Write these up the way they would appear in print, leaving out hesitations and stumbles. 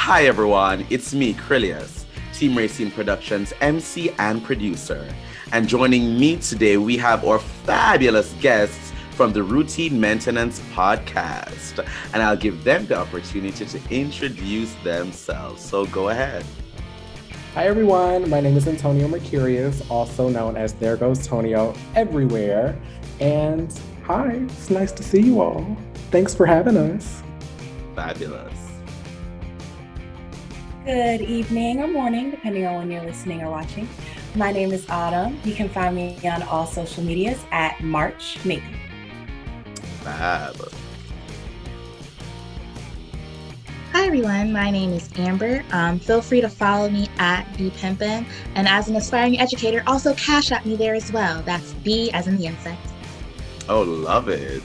Hi everyone, it's me, Krylios, Team Rayceen Productions MC and producer. And joining me today, we have our fabulous guests from the Routine Maintenance Podcast. And I'll give them the opportunity to introduce themselves. So go ahead. Hi everyone, my name is Tonio Mercurius, also known as There Goes Tonio everywhere. And hi, it's nice to see you all. Thanks for having us. Fabulous. Good evening or morning, depending on when you're listening or watching. My name is Autumn. You can find me on all social medias at March Me. Fab. Hi everyone, my name is Amber. Feel free to follow me at BPimpin', and as an aspiring educator, also cash at me there as well. That's B as in the insect. Oh, love it.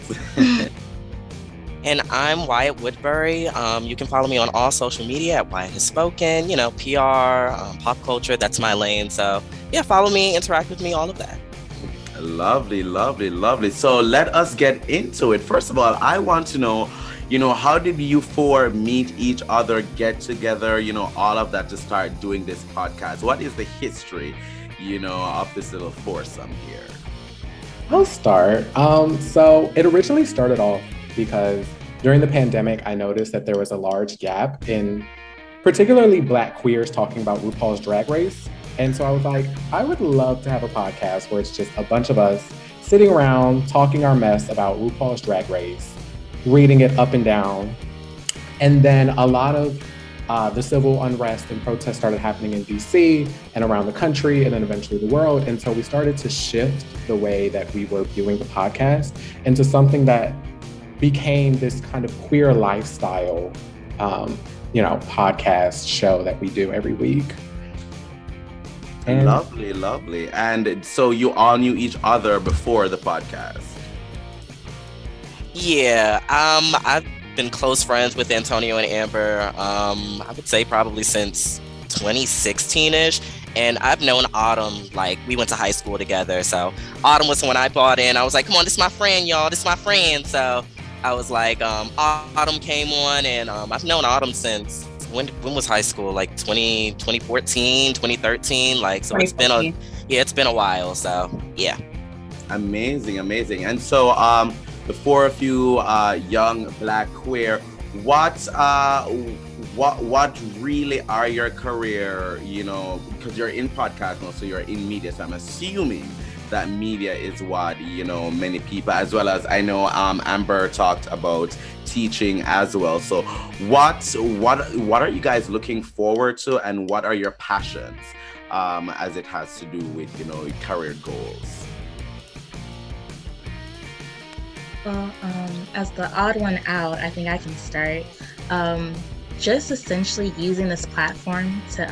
And I'm Wyatt Woodbury. You can follow me on all social media at Wyatt Has Spoken, PR, pop culture, that's my lane. So yeah, follow me, interact with me, all of that. Lovely, lovely, lovely. So let us get into it. First of all, I want to know, how did you four meet each other, get together, all of that to start doing this podcast? What is the history, of this little foursome here? I'll start. So it originally started off because during the pandemic, I noticed that there was a large gap in particularly Black queers talking about RuPaul's Drag Race. And so I was like, I would love to have a podcast where it's just a bunch of us sitting around talking our mess about RuPaul's Drag Race, reading it up and down. And then a lot of the civil unrest and protests started happening in DC and around the country and then eventually the world. And so we started to shift the way that we were viewing the podcast into something that became this kind of queer lifestyle, podcast show that we do every week. And lovely, lovely. And so you all knew each other before the podcast? Yeah, I've been close friends with Antonio and Amber, I would say probably since 2016-ish. And I've known Autumn, we went to high school together. So Autumn was when I bought in. I was like, come on, this is my friend, y'all. This is my friend. So I was like, Autumn came on, and I've known Autumn since, when was high school? 2014, 2013. So it's been a while. So yeah. Amazing, amazing. And so the four of you young Black queer, what really are your career, because you're in podcast now, so you're in media, so I'm assuming that media is what, many people, as well as I know Amber talked about teaching as well. So what are you guys looking forward to, and what are your passions as it has to do with, career goals? Well, as the odd one out, I think I can start. Just essentially using this platform to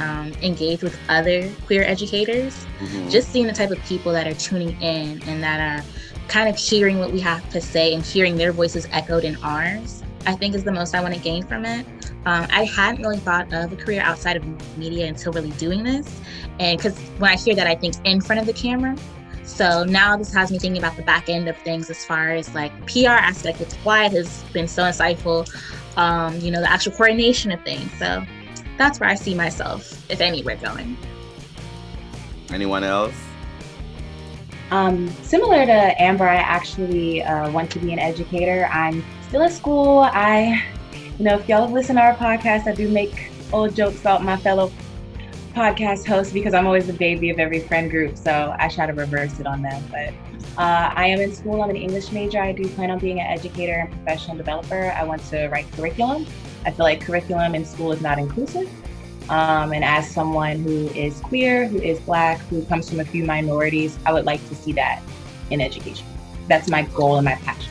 engage with other queer educators, just seeing the type of people that are tuning in and that are kind of hearing what we have to say and hearing their voices echoed in ours, I think is the most I want to gain from it. I hadn't really thought of a career outside of media until really doing this. And because when I hear that, I think in front of the camera. So now this has me thinking about the back end of things as far as PR aspect, which Wyatt has been so insightful. The actual coordination of things. So that's where I see myself, if anywhere, going. Anyone else? Similar to Amber, I actually want to be an educator. I'm still at school. If y'all listen to our podcast, I do make old jokes about my fellow podcast hosts because I'm always the baby of every friend group. So I try to reverse it on them. But I am in school. I'm an English major. I do plan on being an educator and professional developer. I want to write curriculum. I feel like curriculum in school is not inclusive. And as someone who is queer, who is Black, who comes from a few minorities, I would like to see that in education. That's my goal and my passion.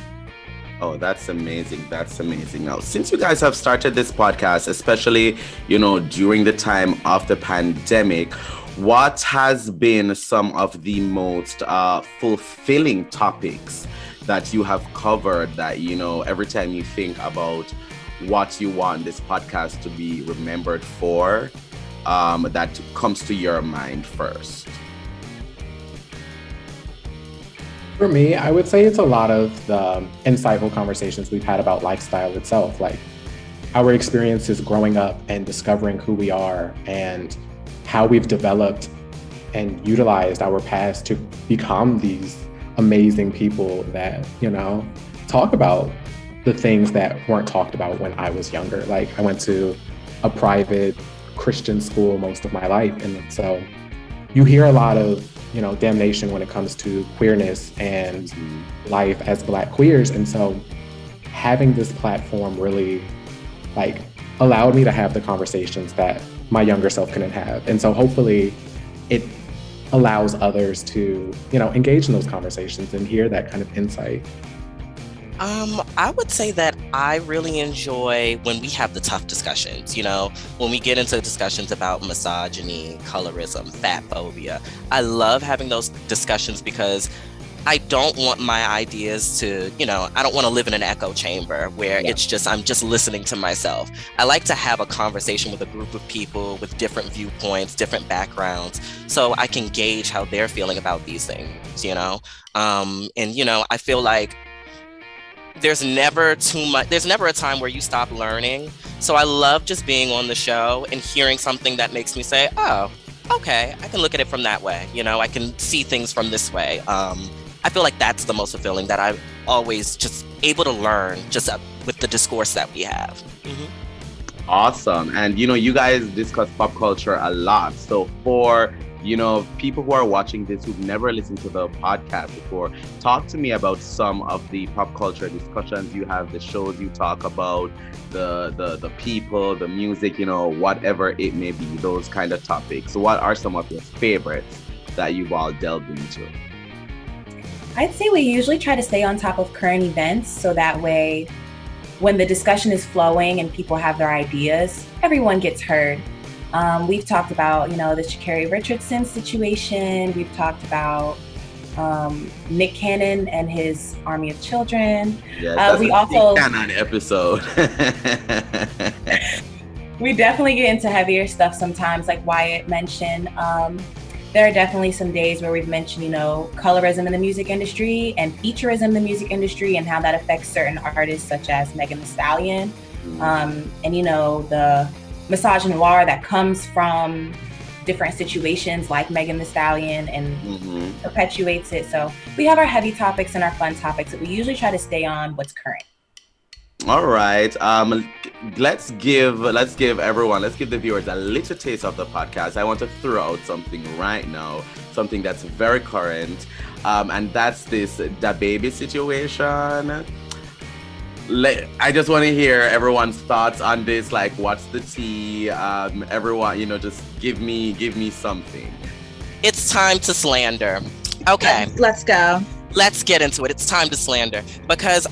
Oh, that's amazing. That's amazing. Now, since you guys have started this podcast, especially, during the time of the pandemic, what has been some of the most fulfilling topics that you have covered that, every time you think about what you want this podcast to be remembered for, that comes to your mind first? For me, I would say it's a lot of the insightful conversations we've had about lifestyle itself. our experiences growing up and discovering who we are and how we've developed and utilized our past to become these amazing people that, you know, talk about the things that weren't talked about when I was younger. Like, I went to a private Christian school most of my life. And so you hear a lot of, you know, damnation when it comes to queerness and life as Black queers. And so having this platform really like allowed me to have the conversations that my younger self couldn't have. And so hopefully it allows others to, you know, engage in those conversations and hear that kind of insight. I would say that I really enjoy when we have the tough discussions, you know, when we get into discussions about misogyny, colorism, fat phobia. I love having those discussions because I don't want my ideas to, you know, I don't want to live in an echo chamber where it's just, I'm just listening to myself. I like to have a conversation with a group of people with different viewpoints, different backgrounds, so I can gauge how they're feeling about these things, you know? And, you know, I feel like there's never a time where you stop learning. So I love just being on the show and hearing something that makes me say, oh, okay, I can look at it from that way. You know, I can see things from this way. I feel like that's the most fulfilling, that I'm always just able to learn just with the discourse that we have. Mm-hmm. Awesome. And, you know, you guys discuss pop culture a lot. So for, you know, people who are watching this who've never listened to the podcast before, talk to me about some of the pop culture discussions you have, the shows you talk about, the people, the music, you know, whatever it may be, those kind of topics. What are some of your favorites that you've all delved into? I'd say we usually try to stay on top of current events, so that way when the discussion is flowing and people have their ideas, everyone gets heard. We've talked about, you know, the Sha'Carri Richardson situation. We've talked about Nick Cannon and his Army of Children. Yeah, that's we a also Nick Cannon episode. We definitely get into heavier stuff sometimes, like Wyatt mentioned. There are definitely some days where we've mentioned, you know, colorism in the music industry and featureism in the music industry and how that affects certain artists such as Megan Thee Stallion. And, you know, the misogynoir that comes from different situations like Megan Thee Stallion and perpetuates it. So we have our heavy topics and our fun topics that we usually try to stay on what's current. All right. Let's give the viewers a little taste of the podcast. I want to throw out something right now, something that's very current, and that's this DaBaby situation. I just want to hear everyone's thoughts on this. Like, what's the tea? Everyone, you know, just give me something. It's time to slander. Okay, Let's go. let's get into it. It's time to slander because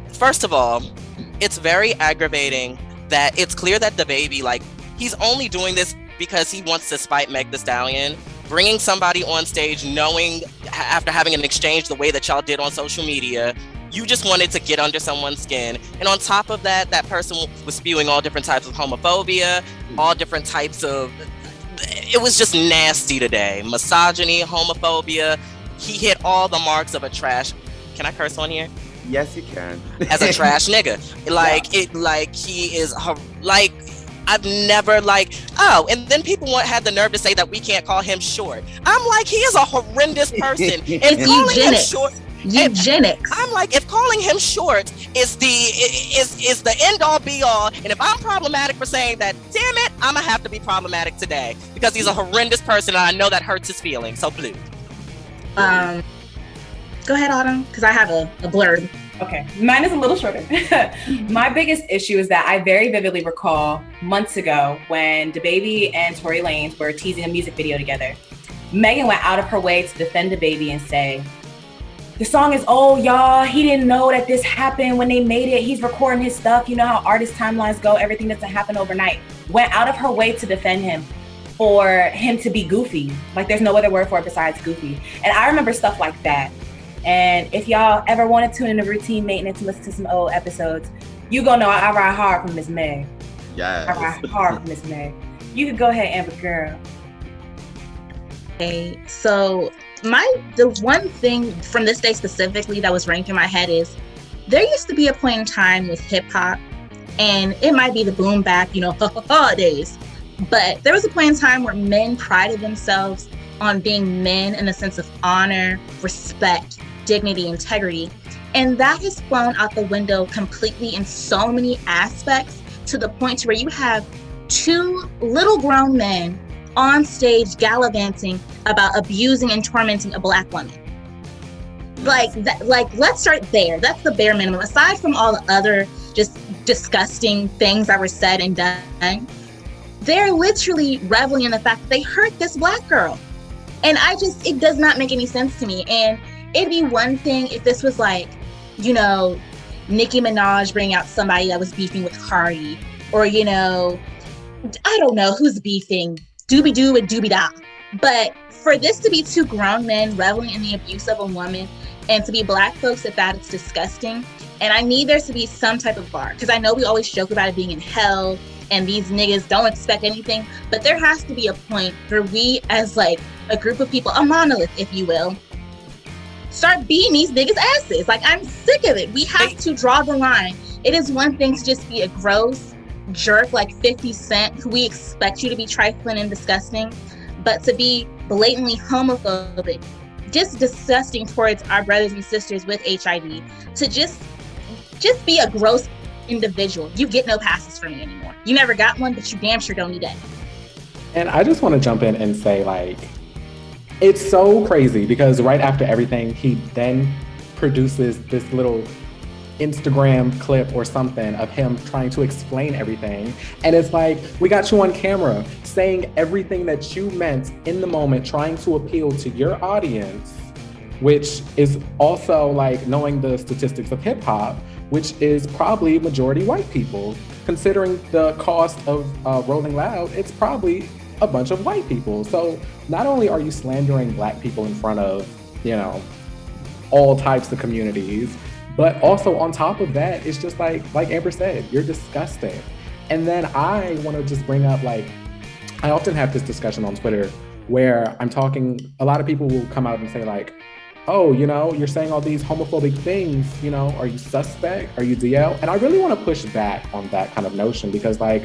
first of all, it's very aggravating that it's clear that DaBaby, like, he's only doing this because he wants to spite Meg Thee Stallion. Bringing somebody on stage knowing after having an exchange the way that y'all did on social media, you just wanted to get under someone's skin. And on top of that, that person was spewing all different types of homophobia, all different types of, it was just nasty today. Misogyny, homophobia. He hit all the marks of a trash. Can I curse on here? Yes, you can. As a trash nigga. I've never and then people had the nerve to say that we can't call him short. I'm like, he is a horrendous person. And calling him short, Eugenics. I'm like, if calling him short is the end all be all, and if I'm problematic for saying that, damn it, I'm gonna have to be problematic today because he's a horrendous person and I know that hurts his feelings. So blue. Go ahead, Autumn, because I have a blurb. Okay, mine is a little shorter. My biggest issue is that I very vividly recall months ago when DaBaby and Tory Lanez were teasing a music video together. Megan went out of her way to defend DaBaby and say, the song is old, y'all. He didn't know that this happened when they made it. He's recording his stuff. You know how artist timelines go. Everything doesn't happen overnight. Went out of her way to defend him for him to be goofy. Like, there's no other word for it besides goofy. And I remember stuff like that. And if y'all ever want to tune in to routine maintenance and listen to some old episodes, you gonna know I ride hard from Miss Meg. Yes. I ride hard from Miss Meg. You could go ahead, Amber girl. Okay, so the one thing from this day specifically that was running through my head is there used to be a point in time with hip hop And it might be the boom bap, days. But there was a point in time where men prided themselves on being men in a sense of honor, respect, dignity, integrity. And that has flown out the window completely in so many aspects, to the point to where you have two little grown men on stage gallivanting about abusing and tormenting a Black woman. Let's start there. That's the bare minimum. Aside from all the other just disgusting things that were said and done, they're literally reveling in the fact that they hurt this Black girl. And it does not make any sense to me. And it'd be one thing if this was like, Nicki Minaj bringing out somebody that was beefing with Cardi, or, I don't know who's beefing, Doobie-Doo and Doobie-Da. But for this to be two grown men reveling in the abuse of a woman, and to be Black folks at that, it's disgusting. And I need there to be some type of bar, because I know we always joke about it being in hell and these niggas don't expect anything, but there has to be a point where we, as like a group of people, a monolith, if you will, start beating these niggas' asses. Like, I'm sick of it. We have to draw the line. It is one thing to just be a gross jerk like 50 Cent, who we expect you to be trifling and disgusting, but to be blatantly homophobic, just disgusting towards our brothers and sisters with HIV, to just be a gross individual. You get no passes from me anymore. You never got one, but you damn sure don't need that. And I just want to jump in and say, like, it's so crazy because right after everything, he then produces this little Instagram clip or something of him trying to explain everything. And it's like, we got you on camera saying everything that you meant in the moment, trying to appeal to your audience, which is also like knowing the statistics of hip hop, which is probably majority white people. Considering the cost of Rolling Loud, it's probably a bunch of white people. So not only are you slandering Black people in front of, all types of communities, but also on top of that, it's just like Amber said, you're disgusting. And then I want to just bring up, like, I often have this discussion on Twitter where a lot of people will come out and say like, oh, you're saying all these homophobic things, are you suspect? Are you DL? And I really want to push back on that kind of notion because, like,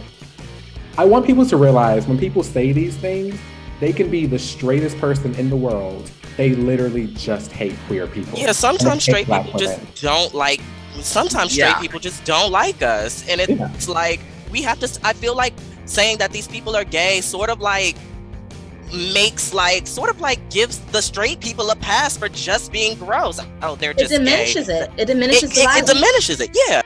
I want people to realize when people say these things, they can be the straightest person in the world. They literally just hate queer people. Yeah, sometimes straight people just don't like, straight people just don't like us. And it's like, we have to, I feel like saying that these people are gay sort of like gives the straight people a pass for just being gross. Oh, they're just diminishes gay. it. It diminishes the violence. It diminishes it, yeah.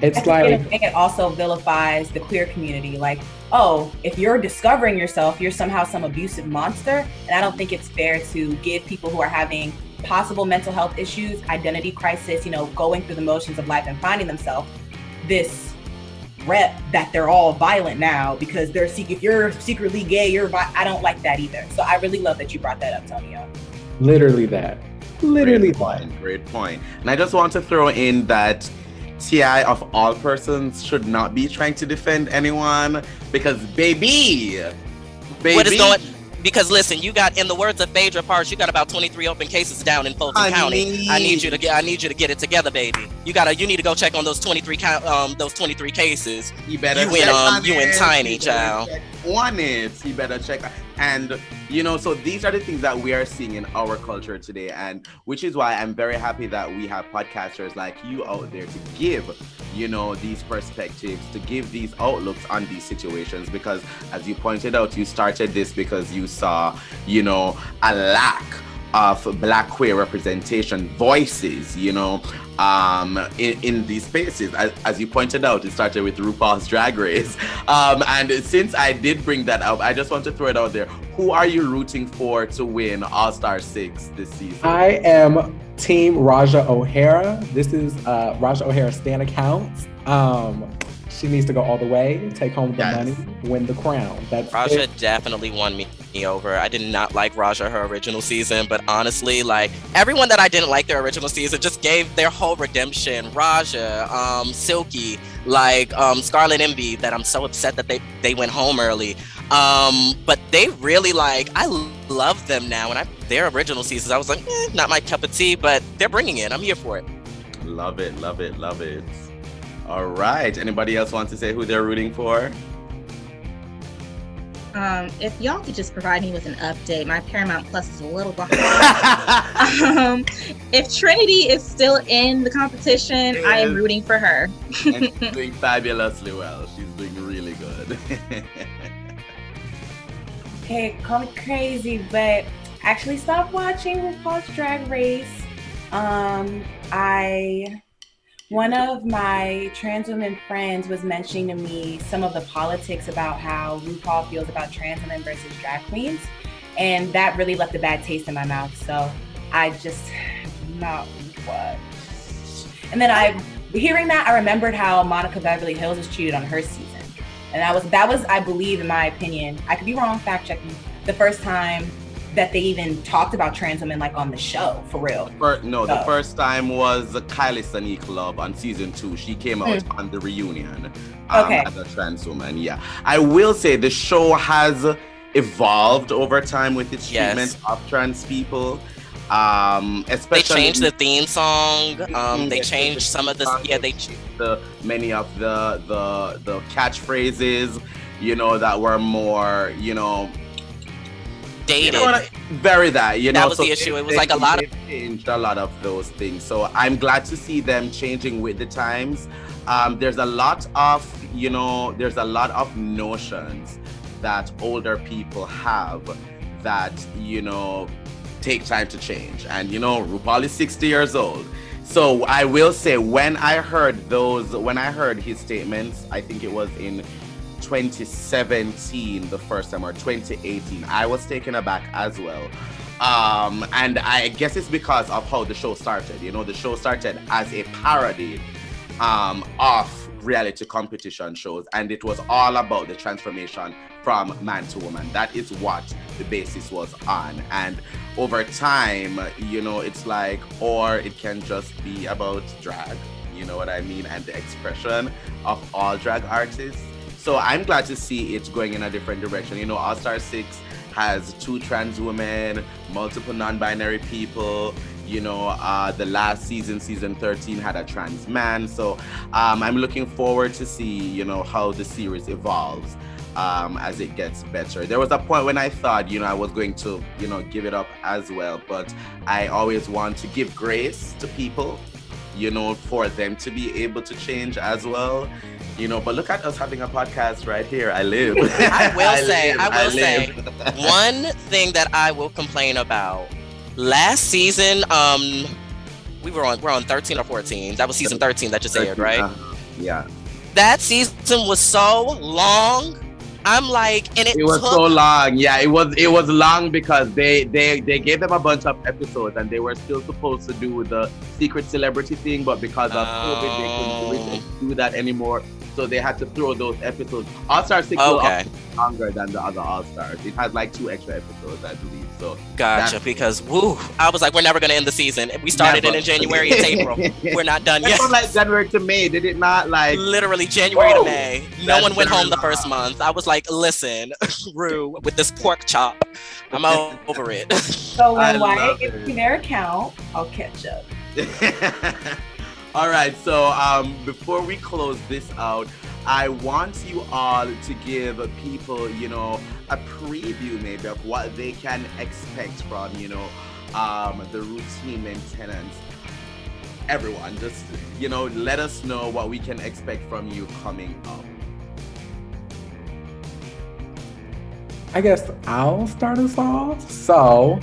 It's like, it also vilifies the queer community. Like, oh, if you're discovering yourself, you're somehow some abusive monster. And I don't think it's fair to give people who are having possible mental health issues, identity crisis, going through the motions of life and finding themselves, this rep that they're all violent now because if you're secretly gay, I don't like that either. So I really love that you brought that up, Tonio. Literally that. Great point. And I just want to throw in that TI of all persons should not be trying to defend anyone because baby. What is going? Because listen, you got, in the words of Phaedra Parks, you got about 23 open cases down in Fulton County. I need you to get it together, baby. You need to go check on those 23 cases. You better you and Tiny, child. On it. You better check. And so these are the things that we are seeing in our culture today, and which is why I'm very happy that we have podcasters like you out there to give these perspectives, to give these outlooks on these situations, because as you pointed out, you started this because you saw a lack of Black queer representation, voices, in these spaces. As you pointed out, it started with RuPaul's Drag Race. And since I did bring that up, I just want to throw it out there. Who are you rooting for to win All-Star 6 this season? I am Team Raja O'Hara. This is Raja O'Hara's stan account. She needs to go all the way, take home the money, win the crown. Raja definitely won me over. I did not like Raja her original season, but honestly, like, everyone that I didn't like their original season just gave their whole redemption. Raja, Silky, like Scarlet Envy, that I'm so upset that they went home early. But they really, like, I love them now. And their original seasons, I was like, not my cup of tea, but they're bringing it. I'm here for it. Love it, love it, love it. All right. Anybody else want to say who they're rooting for? If y'all could just provide me with an update, my Paramount Plus is a little behind. If Trinity is still in the competition, I am rooting for her. And she's doing fabulously well. She's doing really good. Okay, call me crazy, but actually stopped watching RuPaul's Drag Race. One of my trans women friends was mentioning to me some of the politics about how RuPaul feels about trans women versus drag queens. And that really left a bad taste in my mouth. So I just not watched. And then hearing that, I remembered how Monica Beverly Hills was treated on her season. And that was, I believe, in my opinion, I could be wrong, fact check me, the first time that they even talked about trans women like on the show, for real. The first time was Kylie Sonique Love on season 2. She came out on the reunion as a trans woman. Yeah, I will say the show has evolved over time with its treatment of trans people. Especially they changed the theme song. They changed some of many of the catchphrases. That were more dated. That was the issue. It was like a lot of changed a lot of those things. So I'm glad to see them changing with the times. There's a lot of notions that older people have that take time to change. And RuPaul is 60 years old. So I will say when I heard his statements, I think it was in 2017 the first time, or 2018, I was taken aback as well. And I guess it's because of how the show started. The show started as a parody of reality competition shows, and it was all about the transformation from man to woman. That is what the basis was on. And over time, it's like, or it can just be about drag, you know what I mean, and the expression of all drag artists. So I'm glad to see it going in a different direction. All Star 6 has 2 trans women, multiple non-binary people. The last season 13, had a trans man. So I'm looking forward to see, how the series evolves as it gets better. There was a point when I thought, I was going to, give it up as well. But I always want to give grace to people, for them to be able to change as well. But look at us having a podcast right here. I live. I will say, one thing that I will complain about. Last season, we're on 13 or 14. That was season 13 that just aired, right? Yeah. That season was so long. I'm like, and it was so long. Yeah, it was long because they gave them a bunch of episodes, and they were still supposed to do the secret celebrity thing, but because of COVID, they couldn't do that anymore. So they had to throw those episodes. All Star 6 was longer than the other All Stars. It had like 2 extra episodes, I believe. So gotcha. Because I was like, we're never gonna end the season. We started it in January. It's April. We're not done yet. From like January to May. They did not like literally January to May. No one went home the first month. I was like, listen, Rue, with this pork chop, I'm over it. So when Wyatt gets to their account, I'll catch up. All right, so before we close this out, I want you all to give people, a preview maybe of what they can expect from, the routine maintenance. Everyone, just, let us know what we can expect from you coming up. I guess I'll start us off. So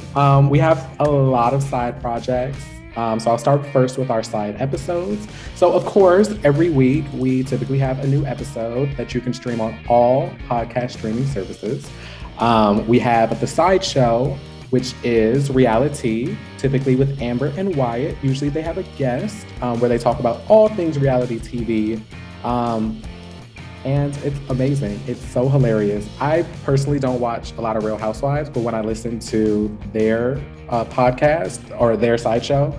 we have a lot of side projects. So I'll start first with our side episodes. So of course, every week we typically have a new episode that you can stream on all podcast streaming services. We have the side show, which is reality, typically with Amber and Wyatt. Usually they have a guest where they talk about all things reality TV. And it's amazing. It's so hilarious. I personally don't watch a lot of Real Housewives, but when I listen to their podcast or their sideshow,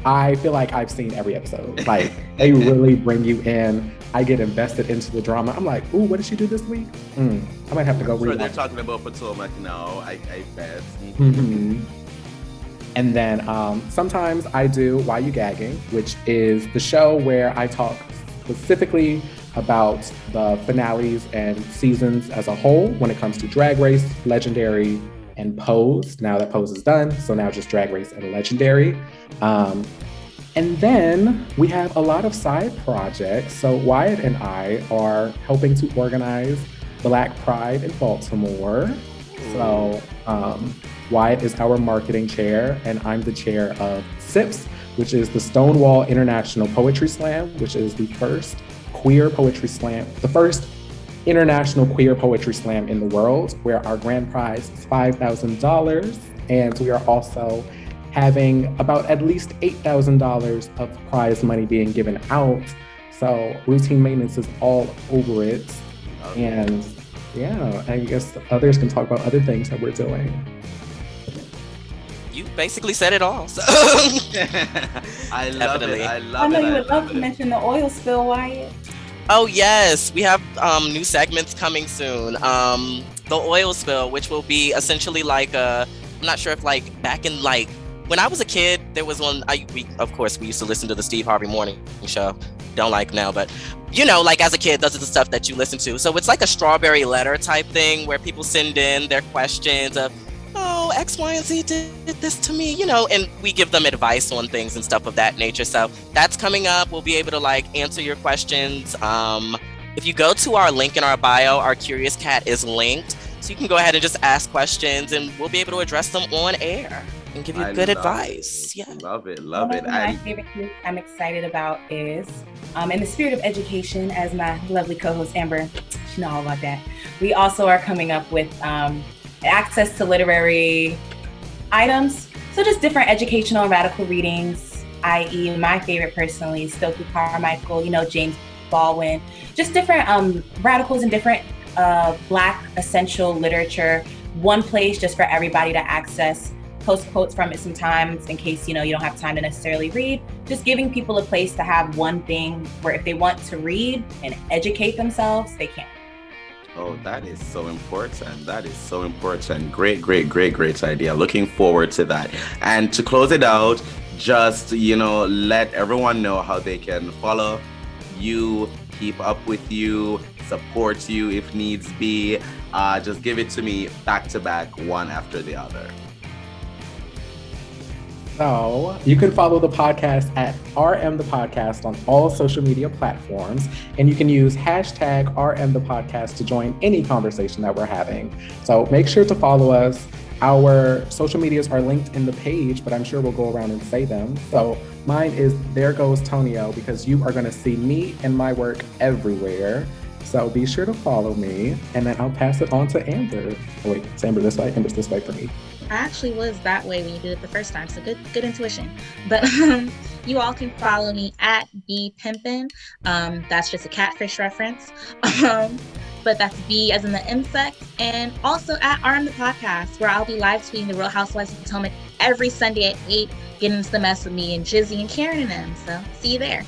I feel like I've seen every episode. Like, they really bring you in. I get invested into the drama. I'm like, ooh, what did she do this week? I might have to go read. They're talking about Potomac now, I bet. Mm-hmm. And then sometimes I do Why You Gagging, which is the show where I talk specifically about the finales and seasons as a whole when it comes to Drag Race, Legendary, and Pose. Now that Pose is done, so now just Drag Race and Legendary. And then we have a lot of side projects. So Wyatt and I are helping to organize Black Pride in Baltimore. So Wyatt is our marketing chair, and I'm the chair of SIPS, which is the Stonewall International Poetry Slam, which is the first queer poetry slam, the first international queer poetry slam in the world, where our grand prize is $5,000. And we are also having about at least $8,000 of prize money being given out. So routine maintenance is all over it. And yeah, I guess others can talk about other things that we're doing. You basically said it all. So. I love it. I love it. I know you would love to mention the oil spill, Wyatt. Oh yes, we have new segments coming soon. The oil spill, which will be essentially like I'm not sure if like back in like when I was a kid, there was one. Of course we used to listen to the Steve Harvey Morning Show. Don't like now, but you know, like as a kid, those are the stuff that you listen to. So it's like a strawberry letter type thing where people send in their questions of, oh, X, Y, and Z did this to me, you know, and we give them advice on things and stuff of that nature. So that's coming up. We'll be able to like answer your questions. If you go to our link in our bio, our Curious Cat is linked. So you can go ahead and just ask questions and we'll be able to address them on air and give you good advice. Yeah. Love it. One of my favorite things I'm excited about is, in the spirit of education, as my lovely co-host Amber, she know all about that. We also are coming up with access to literary items. So just different educational and radical readings, i.e. my favorite personally is Stokely Carmichael, you know, James Baldwin, just different radicals and different Black essential literature. One place just for everybody to access, post quotes from it sometimes in case, you know, you don't have time to necessarily read. Just giving people a place to have one thing where if they want to read and educate themselves, they can. Oh, that is so important. That is so important. Great idea. Looking forward to that. And to close it out, just, you know, let everyone know how they can follow you, keep up with you, support you if needs be. Just give it to me back to back, one after the other. So you can follow the podcast at RM the Podcast on all social media platforms, and you can use hashtag RM the Podcast to join any conversation that we're having. So make sure to follow us. Our social medias are linked in the page, but I'm sure we'll go around and say them. So mine is There Goes Tonio, because you are going to see me and my work everywhere. So be sure to follow me, and then I'll pass it on to Amber. Oh, wait, it's Amber this way. Amber's this way for me. I actually was that way when you did it the first time, so good intuition. But you all can follow me at bpimpin. That's just a catfish reference. But that's B as in the insect. And also at RM the Podcast, where I'll be live tweeting the Real Housewives of Potomac every Sunday at 8, getting into the mess with me and Jizzy and Karen and them. So see you there.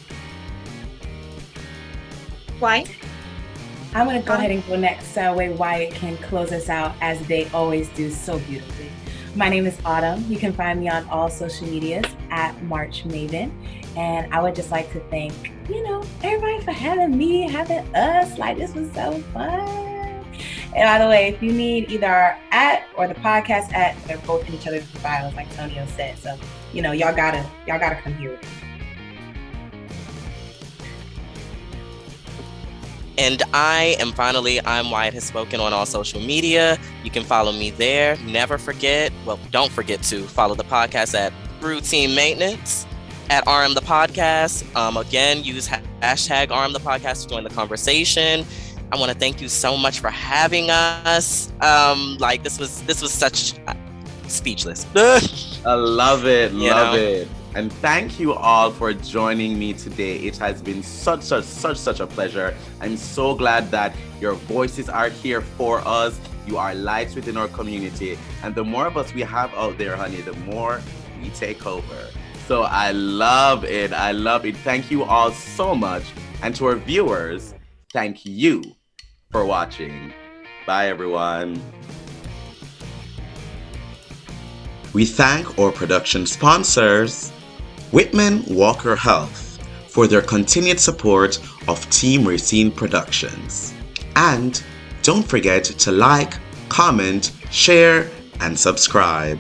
Why? I'm going to go ahead and go next so that way Wyatt can close us out as they always do so beautifully. My name is Autumn. You can find me on all social medias at March Maven. And I would just like to thank, you know, everybody for having me, having us. Like, this was so fun. And by the way, if you need either our @ or the podcast @ they're both in each other's bios, like Tonio said. So, you know, y'all gotta come here with me. And I'm Wyatt Has Spoken on all social media. You can follow me there. Don't forget to follow the podcast at Routine Maintenance, at RM the Podcast. Again, use hashtag RM the Podcast to join the conversation. I want to thank you so much for having us. This was such speechless. I love it. Love it. And thank you all for joining me today. It has been such a pleasure. I'm so glad that your voices are here for us. You are lights within our community. And the more of us we have out there, honey, the more we take over. So I love it. Thank you all so much. And to our viewers, thank you for watching. Bye, everyone. We thank our production sponsors, Whitman Walker Health. For for their continued support of Team Rayceen Productions. And don't forget to like, comment, share, and subscribe.